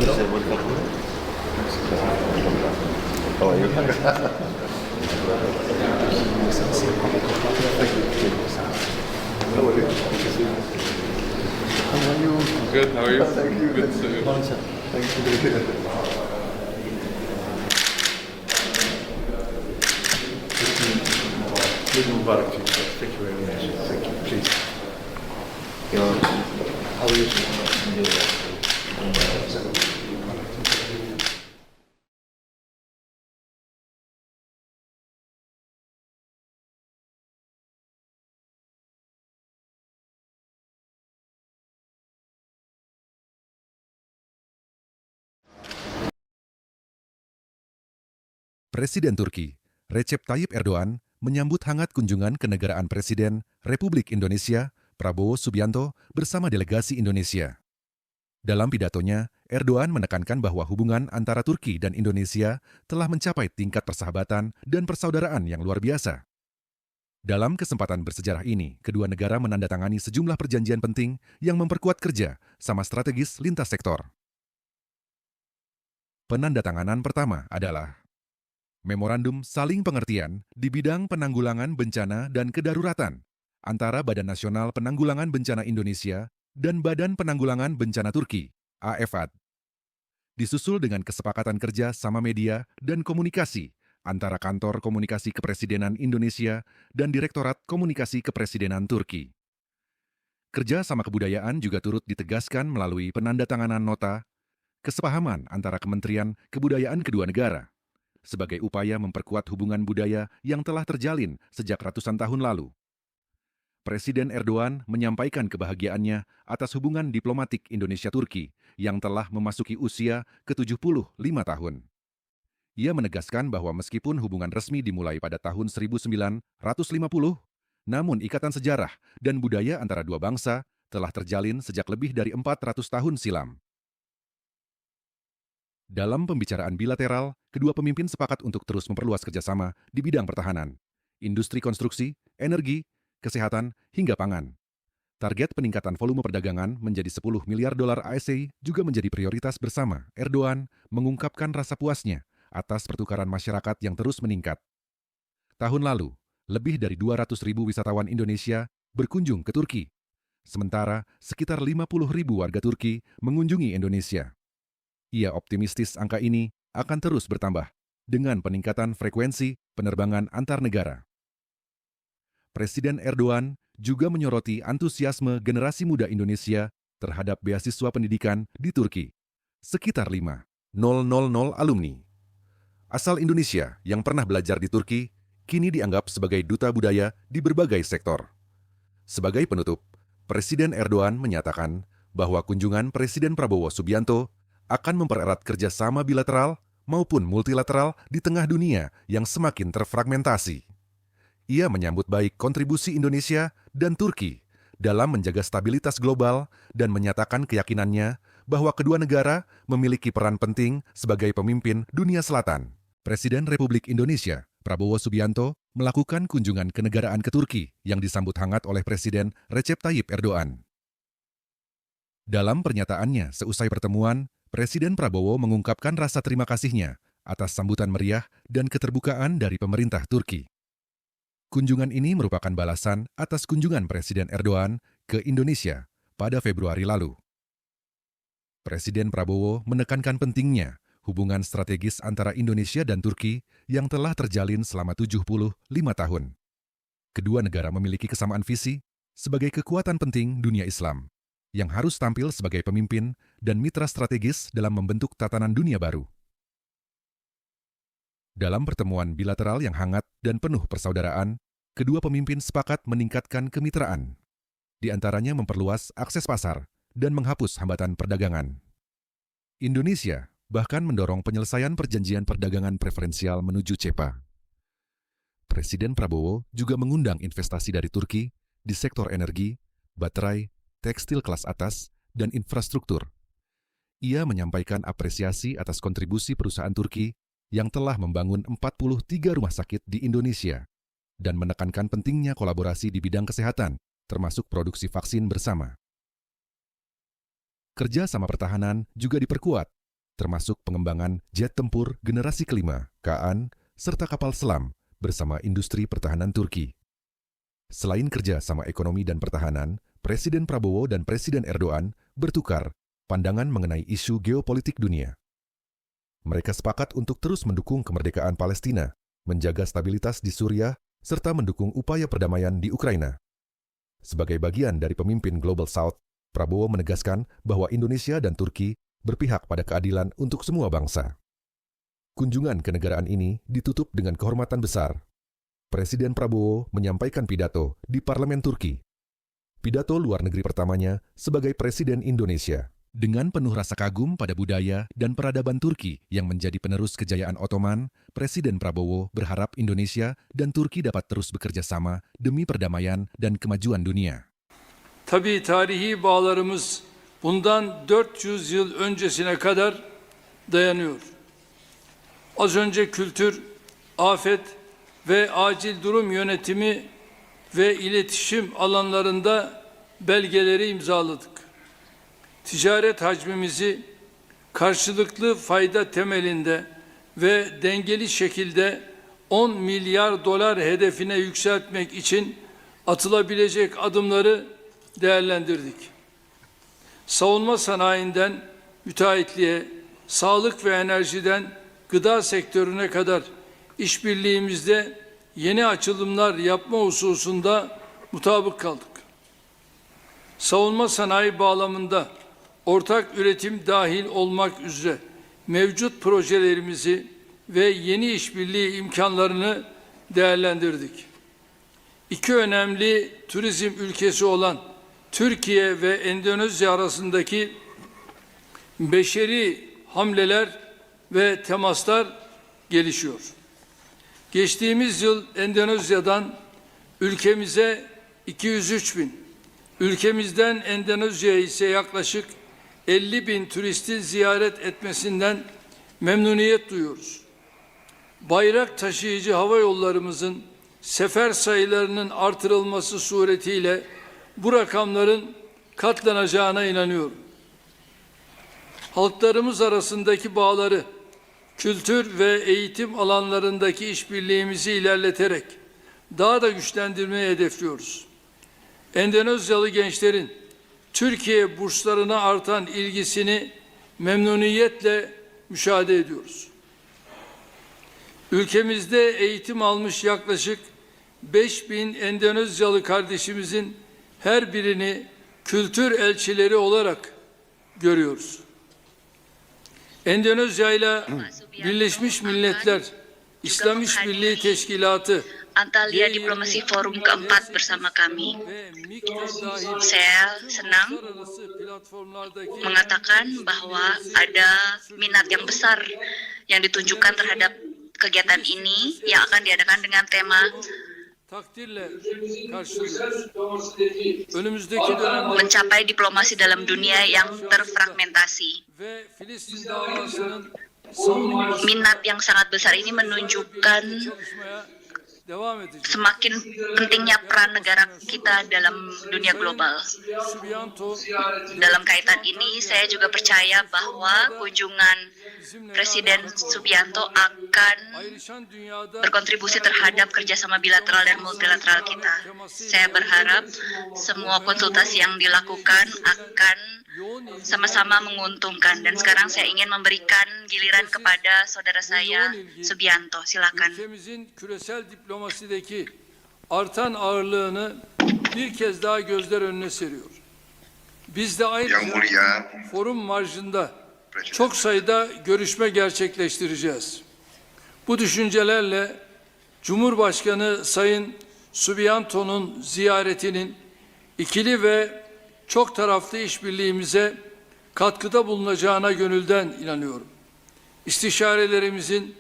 Saya buat kamu. Oh iya. How are you? Good, how are you? Thank you. Good to Thank you. Please Mubarak to you. Thank you very much. Thank you. Please. How are you? Presiden Turki, Recep Tayyip Erdogan, menyambut hangat kunjungan kenegaraan Presiden Republik Indonesia, Prabowo Subianto, bersama delegasi Indonesia. Dalam pidatonya, Erdogan menekankan bahwa hubungan antara Turki dan Indonesia telah mencapai tingkat persahabatan dan persaudaraan yang luar biasa. Dalam kesempatan bersejarah ini, kedua negara menandatangani sejumlah perjanjian penting yang memperkuat kerja sama strategis lintas sektor. Penandatanganan pertama adalah Memorandum Saling Pengertian di bidang penanggulangan bencana dan kedaruratan antara Badan Nasional Penanggulangan Bencana Indonesia dan Badan Penanggulangan Bencana Turki, AFAD. Disusul dengan kesepakatan kerja sama media dan komunikasi antara Kantor Komunikasi Kepresidenan Indonesia dan Direktorat Komunikasi Kepresidenan Turki. Kerja sama kebudayaan juga turut ditegaskan melalui penandatanganan nota kesepahaman antara Kementerian Kebudayaan kedua negara sebagai upaya memperkuat hubungan budaya yang telah terjalin sejak ratusan tahun lalu. Presiden Erdogan menyampaikan kebahagiaannya atas hubungan diplomatik Indonesia-Turki yang telah memasuki usia ke-75 tahun. Ia menegaskan bahwa meskipun hubungan resmi dimulai pada tahun 1950, namun ikatan sejarah dan budaya antara dua bangsa telah terjalin sejak lebih dari 400 tahun silam. Dalam pembicaraan bilateral, kedua pemimpin sepakat untuk terus memperluas kerjasama di bidang pertahanan, industri konstruksi, energi, kesehatan, hingga pangan. Target peningkatan volume perdagangan menjadi 10 miliar dolar AS juga menjadi prioritas bersama. Erdogan mengungkapkan rasa puasnya atas pertukaran masyarakat yang terus meningkat. Tahun lalu, lebih dari 200.000 wisatawan Indonesia berkunjung ke Turki. Sementara, sekitar 50.000 warga Turki mengunjungi Indonesia. Ia optimistis angka ini akan terus bertambah dengan peningkatan frekuensi penerbangan antar negara. Presiden Erdogan juga menyoroti antusiasme generasi muda Indonesia terhadap beasiswa pendidikan di Turki. Sekitar 5.000 alumni asal Indonesia yang pernah belajar di Turki kini dianggap sebagai duta budaya di berbagai sektor. Sebagai penutup, Presiden Erdogan menyatakan bahwa kunjungan Presiden Prabowo Subianto akan mempererat kerjasama bilateral maupun multilateral di tengah dunia yang semakin terfragmentasi. Ia menyambut baik kontribusi Indonesia dan Turki dalam menjaga stabilitas global dan menyatakan keyakinannya bahwa kedua negara memiliki peran penting sebagai pemimpin dunia selatan. Presiden Republik Indonesia, Prabowo Subianto, melakukan kunjungan kenegaraan ke Turki yang disambut hangat oleh Presiden Recep Tayyip Erdogan. Dalam pernyataannya seusai pertemuan, Presiden Prabowo mengungkapkan rasa terima kasihnya atas sambutan meriah dan keterbukaan dari pemerintah Turki. Kunjungan ini merupakan balasan atas kunjungan Presiden Erdogan ke Indonesia pada Februari lalu. Presiden Prabowo menekankan pentingnya hubungan strategis antara Indonesia dan Turki yang telah terjalin selama 75 tahun. Kedua negara memiliki kesamaan visi sebagai kekuatan penting dunia Islam yang harus tampil sebagai pemimpin dan mitra strategis dalam membentuk tatanan dunia baru. Dalam pertemuan bilateral yang hangat dan penuh persaudaraan, kedua pemimpin sepakat meningkatkan kemitraan, di antaranya memperluas akses pasar dan menghapus hambatan perdagangan. Indonesia bahkan mendorong penyelesaian perjanjian perdagangan preferensial menuju CEPA. Presiden Prabowo juga mengundang investasi dari Turki di sektor energi, baterai, tekstil kelas atas, dan infrastruktur. Ia menyampaikan apresiasi atas kontribusi perusahaan Turki yang telah membangun 43 rumah sakit di Indonesia dan menekankan pentingnya kolaborasi di bidang kesehatan, termasuk produksi vaksin bersama. Kerja sama pertahanan juga diperkuat termasuk pengembangan jet tempur generasi kelima, Kaan, serta kapal selam bersama industri pertahanan Turki. Selain kerja sama ekonomi dan pertahanan, Presiden Prabowo dan Presiden Erdogan bertukar pandangan mengenai isu geopolitik dunia. Mereka sepakat untuk terus mendukung kemerdekaan Palestina, menjaga stabilitas di Suriah, serta mendukung upaya perdamaian di Ukraina. Sebagai bagian dari pemimpin Global South, Prabowo menegaskan bahwa Indonesia dan Turki berpihak pada keadilan untuk semua bangsa. Kunjungan kenegaraan ini ditutup dengan kehormatan besar. Presiden Prabowo menyampaikan pidato di Parlemen Turki. Pidato luar negeri pertamanya sebagai Presiden Indonesia. Dengan penuh rasa kagum pada budaya dan peradaban Turki yang menjadi penerus kejayaan Ottoman, Presiden Prabowo berharap Indonesia dan Turki dapat terus bekerja sama demi perdamaian dan kemajuan dunia. Tabii tarihi bağlarımız bundan 400 yıl öncesine kadar dayanıyor. Az önce kültür, afet ve acil durum yönetimi ve iletişim alanlarında belgeleri imzaladık. Ticaret hacmimizi karşılıklı fayda temelinde ve dengeli şekilde 10 milyar dolar hedefine yükseltmek için atılabilecek adımları değerlendirdik. Savunma sanayinden müteahhitliğe, sağlık ve enerjiden gıda sektörüne kadar işbirliğimizde yeni açılımlar yapma hususunda mutabık kaldık. Savunma sanayi bağlamında ortak üretim dahil olmak üzere mevcut projelerimizi ve yeni işbirliği imkanlarını değerlendirdik. İki önemli turizm ülkesi olan Türkiye ve Endonezya arasındaki beşeri hamleler ve temaslar gelişiyor. Geçtiğimiz yıl Endonezya'dan ülkemize 203 bin, ülkemizden Endonezya'ya ise yaklaşık 50 bin turistin ziyaret etmesinden memnuniyet duyuyoruz. Bayrak taşıyıcı hava yollarımızın sefer sayılarının artırılması suretiyle bu rakamların katlanacağına inanıyorum. Halklarımız arasındaki bağları, kültür ve eğitim alanlarındaki işbirliğimizi ilerleterek daha da güçlendirmeyi hedefliyoruz. Endonezyalı gençlerin Türkiye burslarına artan ilgisini memnuniyetle müşahede ediyoruz. Ülkemizde eğitim almış yaklaşık 5.000 Endonezyalı kardeşimizin her birini kültür elçileri olarak görüyoruz. Endonezya ile Birleşmiş Milletler İslam İşbirliği Teşkilatı Antalya Diplomasi Forum keempat bersama kami. Saya senang mengatakan bahwa ada minat yang besar yang ditunjukkan terhadap kegiatan ini yang akan diadakan dengan tema mencapai diplomasi dalam dunia yang terfragmentasi. Minat yang sangat besar ini menunjukkan semakin pentingnya peran negara kita dalam dunia global. Dalam kaitan ini, saya juga percaya bahwa kunjungan Presiden Subianto akan berkontribusi terhadap kerjasama bilateral dan multilateral kita. Saya berharap semua konsultasi yang dilakukan akan sama-sama menguntungkan. Dan sekarang saya ingin memberikan giliran kepada saudara saya, Subianto. Silakan. Ülkemizin küresel diplomasideki artan ağırlığını bir kez daha gözler önüne seriyor. Biz de ayrıca forum marjında çok sayıda görüşme gerçekleştireceğiz. Bu düşüncelerle Cumhurbaşkanı Sayın Subianto'nun ziyaretinin ikili ve çok taraflı işbirliğimize katkıda bulunacağına gönülden inanıyorum. İstişarelerimizin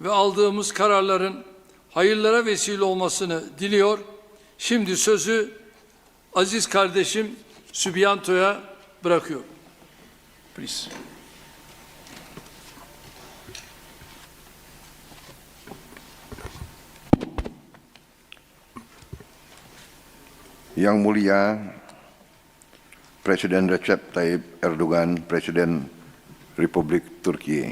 ve aldığımız kararların hayırlara vesile olmasını diliyor. Şimdi sözü aziz kardeşim Subianto'ya bırakıyorum. Please. Yang Mulia Presiden Recep Tayyip Erdogan, Presiden Republik Turki,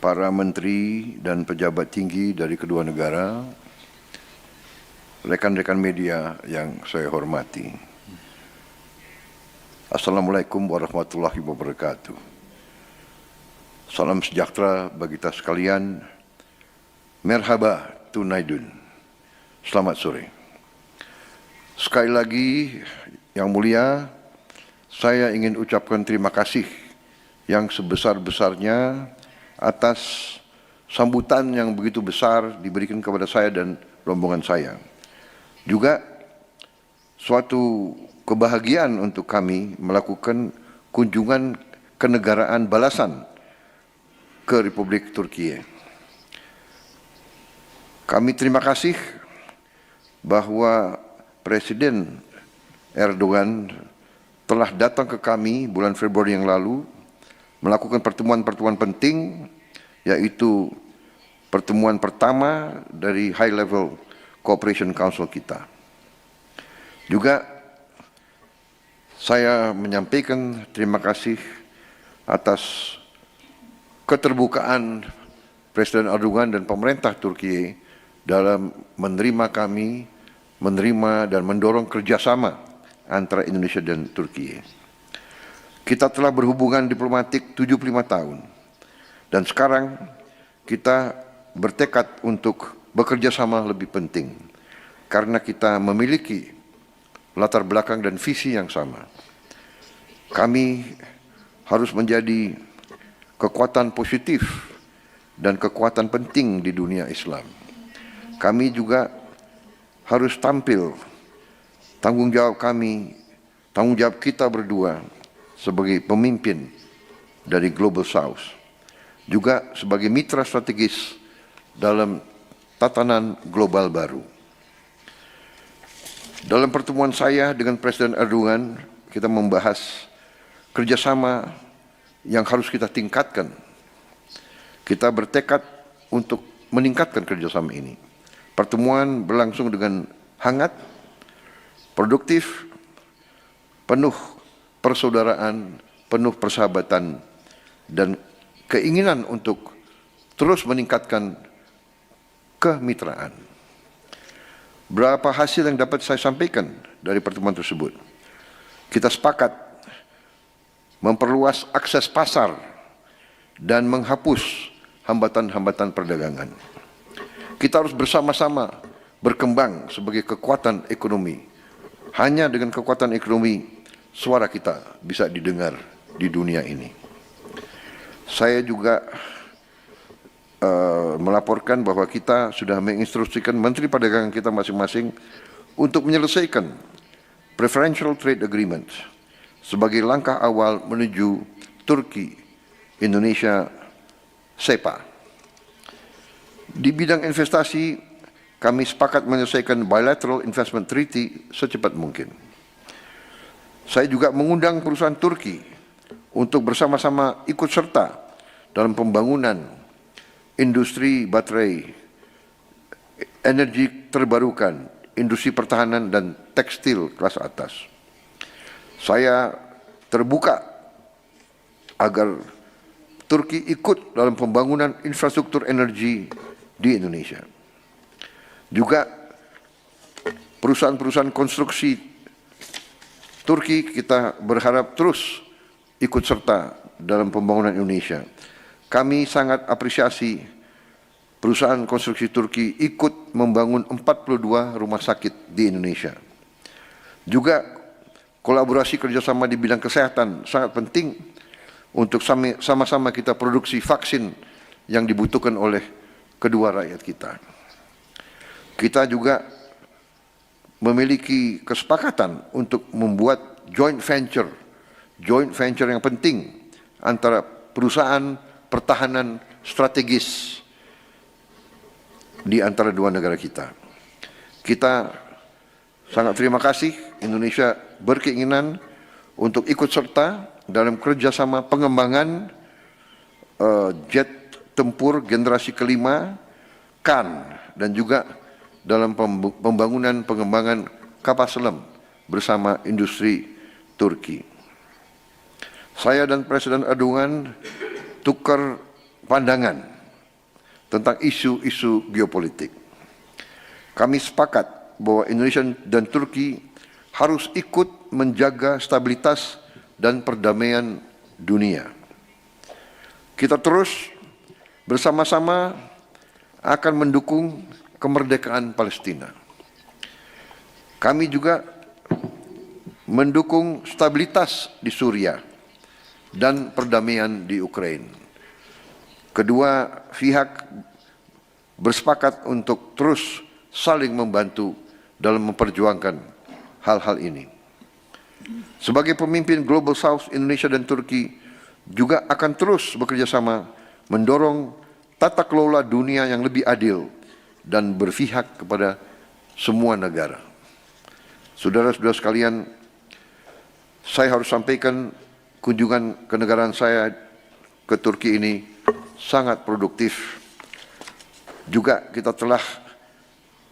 para menteri dan pejabat tinggi dari kedua negara, rekan-rekan media yang saya hormati. Assalamualaikum warahmatullahi wabarakatuh. Salam sejahtera bagi kita sekalian. Merhaba tunaidun. Selamat sore. Sekali lagi, Yang Mulia, saya ingin ucapkan terima kasih yang sebesar-besarnya atas sambutan yang begitu besar diberikan kepada saya dan rombongan saya. Juga suatu kebahagiaan untuk kami melakukan kunjungan kenegaraan balasan ke Republik Turki. Kami terima kasih bahwa Presiden Erdogan telah datang ke kami bulan Februari yang lalu melakukan pertemuan-pertemuan penting, yaitu pertemuan pertama dari High Level Cooperation Council kita. Juga saya menyampaikan terima kasih atas keterbukaan Presiden Erdogan dan pemerintah Turki dalam menerima kami, menerima dan mendorong kerjasama antara Indonesia dan Turki. Kita telah berhubungan diplomatik 75 tahun dan sekarang kita bertekad untuk bekerja sama lebih penting karena kita memiliki latar belakang dan visi yang sama. Kami harus menjadi kekuatan positif dan kekuatan penting di dunia Islam. Kami juga harus tampil tanggung jawab kita berdua sebagai pemimpin dari Global South, juga sebagai mitra strategis dalam tatanan global baru. Dalam pertemuan saya dengan Presiden Erdogan, kita membahas kerjasama yang harus kita tingkatkan. Kita bertekad untuk meningkatkan kerjasama ini. Pertemuan berlangsung dengan hangat, produktif, penuh persaudaraan, penuh persahabatan, dan keinginan untuk terus meningkatkan kemitraan. Berapa hasil yang dapat saya sampaikan dari pertemuan tersebut? Kita sepakat memperluas akses pasar dan menghapus hambatan-hambatan perdagangan. Kita harus bersama-sama berkembang sebagai kekuatan ekonomi. Hanya dengan kekuatan ekonomi, suara kita bisa didengar di dunia ini. Saya juga melaporkan bahwa kita sudah menginstruksikan Menteri Perdagangan kita masing-masing untuk menyelesaikan Preferential Trade Agreement sebagai langkah awal menuju Turki, Indonesia, SEPA. Di bidang investasi, kami sepakat menyelesaikan Bilateral Investment Treaty secepat mungkin. Saya juga mengundang perusahaan Turki untuk bersama-sama ikut serta dalam pembangunan industri baterai, energi terbarukan, industri pertahanan dan tekstil kelas atas. Saya terbuka agar Turki ikut dalam pembangunan infrastruktur energi di Indonesia. Juga perusahaan-perusahaan konstruksi Turki kita berharap terus ikut serta dalam pembangunan Indonesia. Kami sangat apresiasi perusahaan konstruksi Turki ikut membangun 42 rumah sakit di Indonesia. Juga kolaborasi kerjasama di bidang kesehatan sangat penting untuk sama-sama kita produksi vaksin yang dibutuhkan oleh kedua rakyat kita. Kita juga memiliki kesepakatan untuk membuat joint venture yang penting antara perusahaan pertahanan strategis di antara dua negara kita. Kita sangat terima kasih Indonesia berkeinginan untuk ikut serta dalam kerjasama pengembangan jet tempur generasi kelima, KAN, dan juga dalam pengembangan kapal selam bersama industri Turki. Saya dan Presiden Erdogan tukar pandangan tentang isu-isu geopolitik. Kami sepakat bahwa Indonesia dan Turki harus ikut menjaga stabilitas dan perdamaian dunia. Kita terus bersama-sama akan mendukung kemerdekaan Palestina. Kami juga mendukung stabilitas di Suriah dan perdamaian di Ukraina. Kedua pihak bersepakat untuk terus saling membantu dalam memperjuangkan hal-hal ini. Sebagai pemimpin Global South, Indonesia dan Turki juga akan terus bekerja sama mendorong tata kelola dunia yang lebih adil dan berpihak kepada semua negara. Saudara-saudara sekalian, saya harus sampaikan kunjungan kenegaraan saya ke Turki ini sangat produktif. Juga kita telah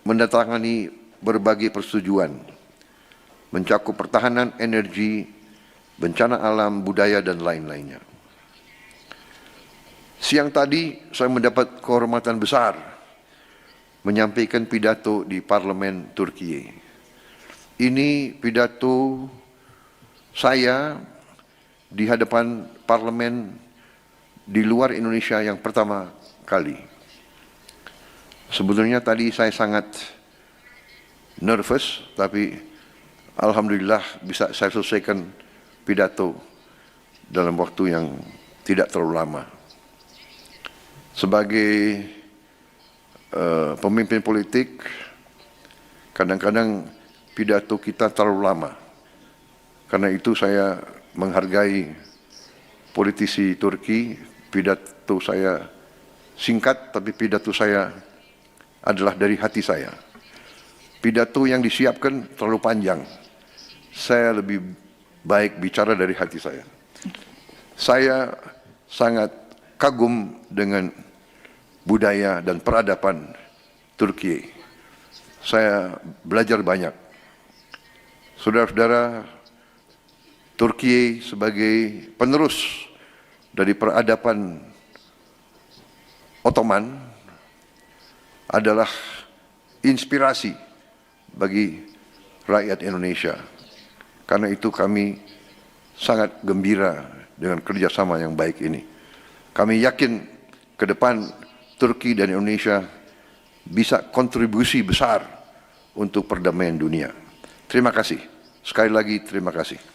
mendatangani berbagai persetujuan, mencakup pertahanan, energi, bencana alam, budaya, dan lain-lainnya. Siang tadi saya mendapat kehormatan besar menyampaikan pidato di parlemen Turki. Ini pidato saya di hadapan parlemen di luar Indonesia yang pertama kali. Sebetulnya tadi saya sangat nervous, tapi alhamdulillah bisa saya selesaikan pidato dalam waktu yang tidak terlalu lama. Sebagai pemimpin politik, kadang-kadang pidato kita terlalu lama. Karena itu saya menghargai politisi Turki, pidato saya singkat, tapi pidato saya adalah dari hati saya. Pidato yang disiapkan terlalu panjang. Saya lebih baik bicara dari hati saya. Saya sangat kagum dengan budaya dan peradaban Turki. Saya belajar banyak. Saudara-saudara, Turki sebagai penerus dari peradaban Ottoman adalah inspirasi bagi rakyat Indonesia. Karena itu kami sangat gembira dengan kerjasama yang baik ini. Kami yakin ke depan Turki dan Indonesia bisa kontribusi besar untuk perdamaian dunia. Terima kasih. Sekali lagi terima kasih.